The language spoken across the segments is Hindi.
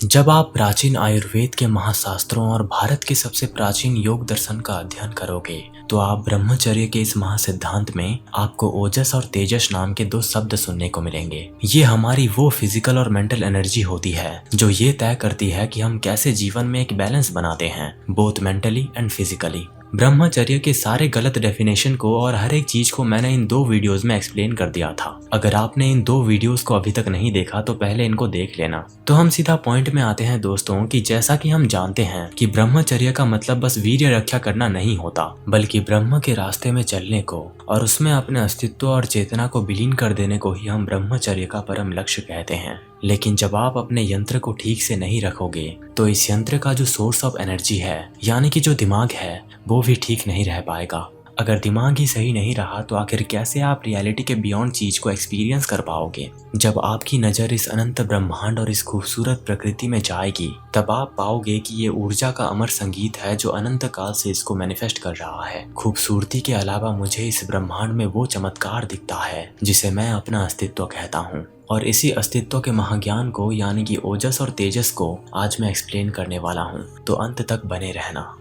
जब आप प्राचीन आयुर्वेद के महाशास्त्रों और भारत के सबसे प्राचीन योग दर्शन का अध्ययन करोगे तो आप ब्रह्मचर्य के इस महासिद्धांत में आपको ओजस और तेजस नाम के दो शब्द सुनने को मिलेंगे। ये हमारी वो फिजिकल और मेंटल एनर्जी होती है जो ये तय करती है कि हम कैसे जीवन में एक बैलेंस बनाते हैं, बोथ मेंटली एंड फिजिकली। ब्रह्मचर्य के सारे गलत डेफिनेशन को और हर एक चीज को मैंने इन दो वीडियोस में एक्सप्लेन कर दिया था। अगर आपने इन दो वीडियोस को अभी तक नहीं देखा तो पहले इनको देख लेना। तो हम सीधा पॉइंट में आते हैं दोस्तों कि जैसा कि हम जानते हैं कि ब्रह्मचर्य का मतलब बस वीर्य रक्षा करना नहीं होता, बल्कि ब्रह्म के रास्ते में चलने को और उसमें अपने अस्तित्व और चेतना को विलीन कर देने को ही हम ब्रह्मचर्य का परम लक्ष्य कहते हैं। लेकिन जब आप अपने यंत्र को ठीक से नहीं रखोगे तो इस यंत्र का जो सोर्स ऑफ एनर्जी है यानी कि जो दिमाग है वो भी ठीक नहीं रह पाएगा। अगर दिमाग ही सही नहीं रहा तो आखिर कैसे आप रियलिटी के बियॉन्ड चीज को एक्सपीरियंस कर पाओगे। जब आपकी नजर इस अनंत ब्रह्मांड और इस खूबसूरत प्रकृति में जाएगी तब आप पाओगे कि ये ऊर्जा का अमर संगीत है जो अनंत काल से इसको मैनिफेस्ट कर रहा है। खूबसूरती के अलावा मुझे इस ब्रह्मांड में वो चमत्कार दिखता है जिसे मैं अपना अस्तित्व कहता हूँ, और इसी अस्तित्व के महाज्ञान को यानी कि ओजस और तेजस को आज मैं एक्सप्लेन करने वाला हूँ, तो अंत तक बने रहना।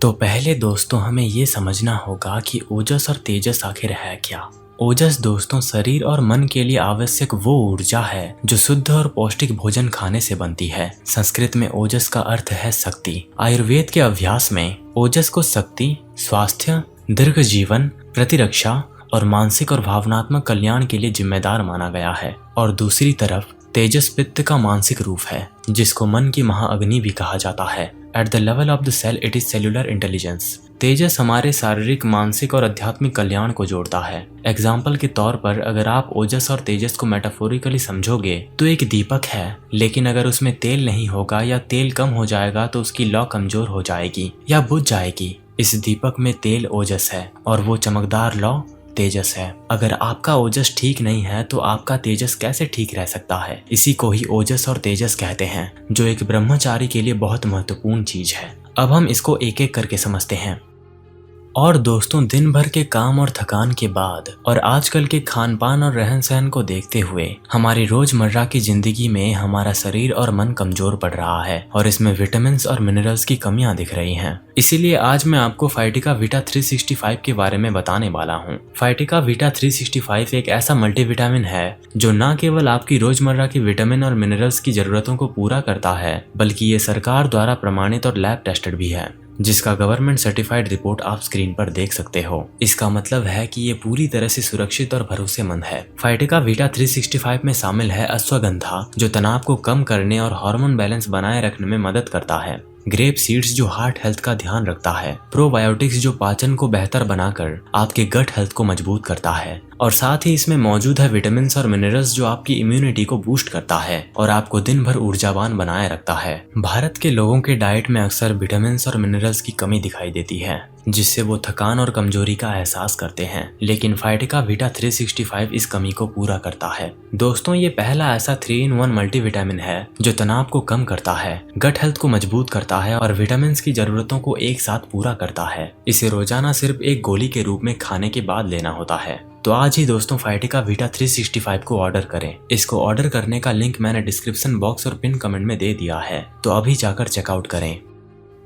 तो पहले दोस्तों हमें ये समझना होगा कि ओजस और तेजस आखिर है क्या। ओजस दोस्तों शरीर और मन के लिए आवश्यक वो ऊर्जा है जो शुद्ध और पौष्टिक भोजन खाने से बनती है। संस्कृत में ओजस का अर्थ है शक्ति। आयुर्वेद के अभ्यास में ओजस को शक्ति, स्वास्थ्य, दीर्घ जीवन, प्रतिरक्षा और मानसिक और भावनात्मक कल्याण के लिए जिम्मेदार माना गया है। और दूसरी तरफ तेजस पित्त का मानसिक रूप है जिसको मन की महाअग्नि भी कहा जाता है। At the level of the cell it is cellular intelligence. तेजस हमारे शारीरिक, मानसिक और आध्यात्मिक कल्याण को जोड़ता है। एग्जाम्पल के तौर पर अगर आप ओजस और तेजस को मेटाफोरिकली समझोगे तो एक दीपक है, लेकिन अगर उसमें तेल नहीं होगा या तेल कम हो जाएगा तो उसकी लौ कमजोर हो जाएगी या बुझ जाएगी। इस दीपक में तेल ओजस है और वो चमकदार लौ तेजस है। अगर आपका ओजस ठीक नहीं है तो आपका तेजस कैसे ठीक रह सकता है। इसी को ही ओजस और तेजस कहते हैं, जो एक ब्रह्मचारी के लिए बहुत महत्वपूर्ण चीज है। अब हम इसको एक एक करके समझते हैं। और दोस्तों दिन भर के काम और थकान के बाद और आजकल के खान पान और रहन सहन को देखते हुए हमारी रोजमर्रा की जिंदगी में हमारा शरीर और मन कमजोर पड़ रहा है और इसमें विटामिन और मिनरल्स की कमियां दिख रही हैं। इसीलिए आज मैं आपको फाइटिका वीटा 365 के बारे में बताने वाला हूँ। फाइटिका वीटा 365 एक ऐसा मल्टीविटामिन है जो न केवल आपकी रोजमर्रा की विटामिन और मिनरल्स की जरूरतों को पूरा करता है, बल्कि ये सरकार द्वारा प्रमाणित और लैब टेस्टेड भी है, जिसका गवर्नमेंट सर्टिफाइड रिपोर्ट आप स्क्रीन पर देख सकते हो। इसका मतलब है कि ये पूरी तरह से सुरक्षित और भरोसेमंद है। फाइटिका वीटा 365 में शामिल है अश्वगंधा जो तनाव को कम करने और हार्मोन बैलेंस बनाए रखने में मदद करता है, ग्रेप सीड्स जो हार्ट हेल्थ का ध्यान रखता है, प्रोबायोटिक्स जो पाचन को बेहतर बनाकर आपके गट हेल्थ को मजबूत करता है, और साथ ही इसमें मौजूद है विटामिन और मिनरल्स जो आपकी इम्यूनिटी को बूस्ट करता है और आपको दिन भर ऊर्जावान बनाए रखता है। भारत के लोगों के डाइट में अक्सर विटामिन और मिनरल्स की कमी दिखाई देती है, जिससे वो थकान और कमजोरी का एहसास करते हैं, लेकिन फाइटिका वीटा 365 इस कमी को पूरा करता है। दोस्तों ये पहला ऐसा 3-in-1 मल्टीविटामिन है जो तनाव को कम करता है, गट हेल्थ को मजबूत करता है और विटामिन की जरूरतों को एक साथ पूरा करता है। इसे रोजाना सिर्फ एक गोली के रूप में खाने के बाद लेना होता है। तो आज ही दोस्तों फाइटिका वीटा 365 को ऑर्डर करें। इसको ऑर्डर करने का लिंक मैंने डिस्क्रिप्शन बॉक्स और पिन कमेंट में दे दिया है, तो अभी जाकर चेकआउट करें।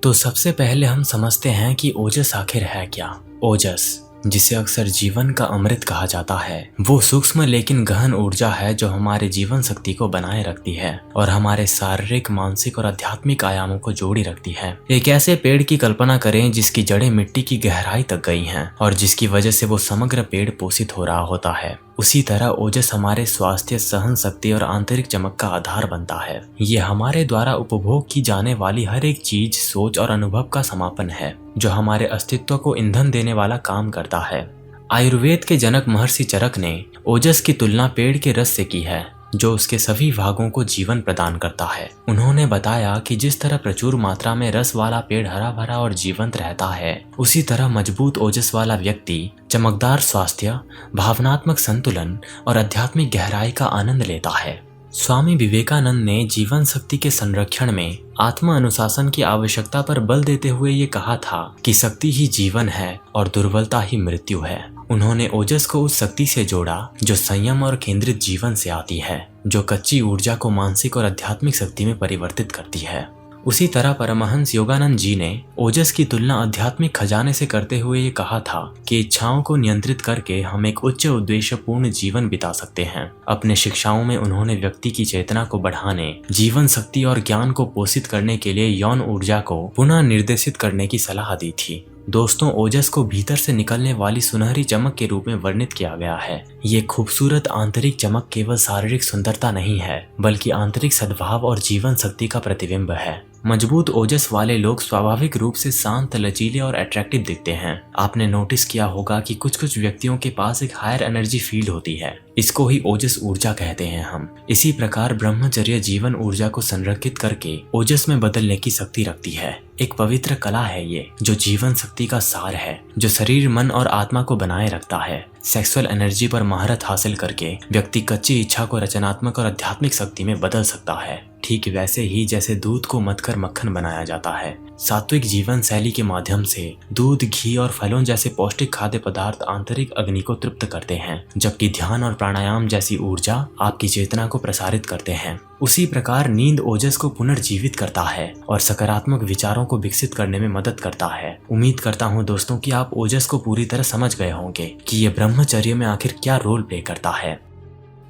तो सबसे पहले हम समझते हैं कि ओजस आखिर है क्या। ओजस, जिसे अक्सर जीवन का अमृत कहा जाता है, वो सूक्ष्म लेकिन गहन ऊर्जा है जो हमारे जीवन शक्ति को बनाए रखती है और हमारे शारीरिक, मानसिक और आध्यात्मिक आयामों को जोड़ी रखती है। एक ऐसे पेड़ की कल्पना करें जिसकी जड़ें मिट्टी की गहराई तक गई हैं और जिसकी वजह से वो समग्र पेड़ पोषित हो रहा होता है। उसी तरह ओजस हमारे स्वास्थ्य, सहन शक्ति और आंतरिक चमक का आधार बनता है। ये हमारे द्वारा उपभोग की जाने वाली हर एक चीज, सोच और अनुभव का समापन है जो हमारे अस्तित्व को ईंधन देने वाला काम करता है। आयुर्वेद के जनक महर्षि चरक ने ओजस की तुलना पेड़ के रस से की है जो उसके सभी भागों को जीवन प्रदान करता है। उन्होंने बताया कि जिस तरह प्रचुर मात्रा में रस वाला पेड़ हरा भरा और जीवंत रहता है, उसी तरह मजबूत ओजस वाला व्यक्ति चमकदार स्वास्थ्य, भावनात्मक संतुलन और आध्यात्मिक गहराई का आनंद लेता है। स्वामी विवेकानंद ने जीवन शक्ति के संरक्षण में आत्म अनुशासन की आवश्यकता पर बल देते हुए ये कहा था कि शक्ति ही जीवन है और दुर्बलता ही मृत्यु है। उन्होंने ओजस को उस शक्ति से जोड़ा जो संयम और केंद्रित जीवन से आती है, जो कच्ची ऊर्जा को मानसिक और आध्यात्मिक शक्ति में परिवर्तित करती है। उसी तरह परमहंस योगानंद जी ने ओजस की तुलना आध्यात्मिक खजाने से करते हुए ये कहा था कि इच्छाओं को नियंत्रित करके हम एक उच्च उद्देश्यपूर्ण जीवन बिता सकते हैं। अपने शिक्षाओं में उन्होंने व्यक्ति की चेतना को बढ़ाने, जीवन शक्ति और ज्ञान को पोषित करने के लिए यौन ऊर्जा को पुनः निर्देशित करने की सलाह दी थी। दोस्तों, ओजस को भीतर से निकलने वाली सुनहरी चमक के रूप में वर्णित किया गया है। ये खूबसूरत आंतरिक चमक केवल शारीरिक सुंदरता नहीं है, बल्कि आंतरिक सद्भाव और जीवन शक्ति का प्रतिबिंब है। मजबूत ओजस वाले लोग स्वाभाविक रूप से शांत, लचीले और अट्रैक्टिव दिखते हैं। आपने नोटिस किया होगा कि कुछ व्यक्तियों के पास एक हायर एनर्जी फील्ड होती है। इसको ही ओजस ऊर्जा कहते हैं हम। इसी प्रकार ब्रह्मचर्य जीवन ऊर्जा को संरक्षित करके ओजस में बदलने की शक्ति रखती है। एक पवित्र कला है ये, जो जीवन शक्ति का सार है, जो शरीर, मन और आत्मा को बनाए रखता है। सेक्सुअल एनर्जी पर महारत हासिल करके व्यक्ति कच्ची इच्छा को रचनात्मक और आध्यात्मिक शक्ति में बदल सकता है। ठीक वैसे ही जैसे दूध को मथकर मक्खन बनाया जाता है। सात्विक जीवन शैली के माध्यम से दूध, घी और फलों जैसे पौष्टिक खाद्य पदार्थ आंतरिक अग्नि को तृप्त करते हैं, जबकि ध्यान और प्राणायाम जैसी ऊर्जा आपकी चेतना को प्रसारित करते हैं। उसी प्रकार नींद ओजस को पुनर्जीवित करता है और सकारात्मक विचारों को विकसित करने में मदद करता है। उम्मीद करता हूँ दोस्तों कि आप ओजस को पूरी तरह समझ गए होंगे कि ये ब्रह्मचर्य में आखिर क्या रोल प्ले करता है।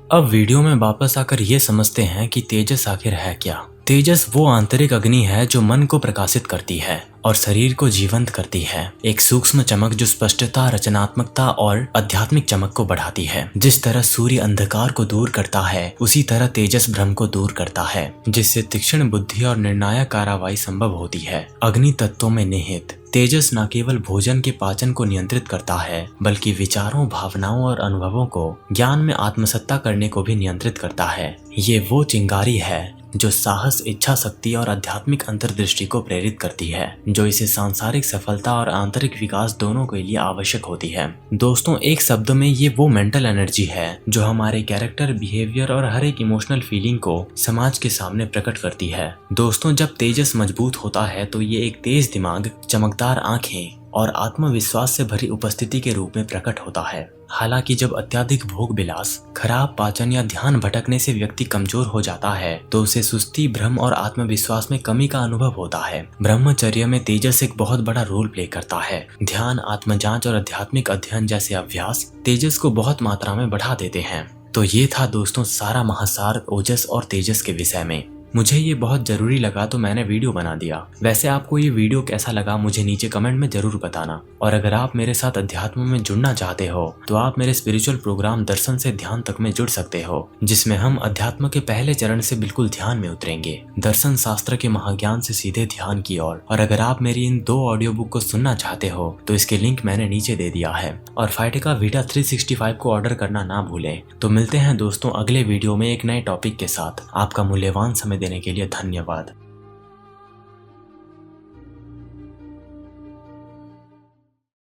अब वीडियो में वापस आकर ये समझते हैं कि तेजस आखिर है क्या। तेजस वो आंतरिक अग्नि है जो मन को प्रकाशित करती है और शरीर को जीवंत करती है। एक सूक्ष्म चमक जो स्पष्टता, रचनात्मकता और आध्यात्मिक चमक को बढ़ाती है। जिस तरह सूर्य अंधकार को दूर करता है, उसी तरह तेजस भ्रम को दूर करता है, जिससे तीक्ष्ण बुद्धि और निर्णायक कार्रवाई संभव होती है। अग्नि तत्वों में निहित तेजस न केवल भोजन के पाचन को नियंत्रित करता है, बल्कि विचारों, भावनाओं और अनुभवों को ज्ञान में आत्मसत्ता करने को भी नियंत्रित करता है। ये वो चिंगारी है जो साहस, इच्छा शक्ति और आध्यात्मिक अंतर्दृष्टि को प्रेरित करती है, जो इसे सांसारिक सफलता और आंतरिक विकास दोनों के लिए आवश्यक होती है। दोस्तों, एक शब्द में ये वो मेंटल एनर्जी है जो हमारे कैरेक्टर, बिहेवियर और हर एक इमोशनल फीलिंग को समाज के सामने प्रकट करती है। दोस्तों, जब तेजस मजबूत होता है तो ये एक तेज दिमाग, चमकदार आंखें और आत्मविश्वास से भरी उपस्थिति के रूप में प्रकट होता है। हालांकि जब अत्यधिक भोग विलास, खराब पाचन या ध्यान भटकने से व्यक्ति कमजोर हो जाता है तो उसे सुस्ती, भ्रम और आत्मविश्वास में कमी का अनुभव होता है। ब्रह्मचर्य में तेजस एक बहुत बड़ा रोल प्ले करता है। ध्यान, आत्मजांच और आध्यात्मिक अध्ययन जैसे अभ्यास तेजस को बहुत मात्रा में बढ़ा देते हैं। तो ये था दोस्तों सारा महासार ओजस और तेजस के विषय में। मुझे ये बहुत जरूरी लगा तो मैंने वीडियो बना दिया। वैसे आपको ये वीडियो कैसा लगा मुझे नीचे कमेंट में जरूर बताना। और अगर आप मेरे साथ अध्यात्म में जुड़ना चाहते हो तो आप मेरे स्पिरिचुअल प्रोग्राम दर्शन से ध्यान तक में जुड़ सकते हो, जिसमें हम अध्यात्म के पहले चरण से बिल्कुल ध्यान में उतरेंगे, दर्शन शास्त्र के महाज्ञान से सीधे ध्यान की ओर। और अगर आप मेरी इन 2 ऑडियो बुक को सुनना चाहते हो तो इसके लिंक मैंने नीचे दे दिया है। और फाइटिका वीटा 365 को ऑर्डर करना ना भूलें। तो मिलते हैं दोस्तों अगले वीडियो में एक नए टॉपिक के साथ। आपका मूल्यवान समय देने के लिए धन्यवाद।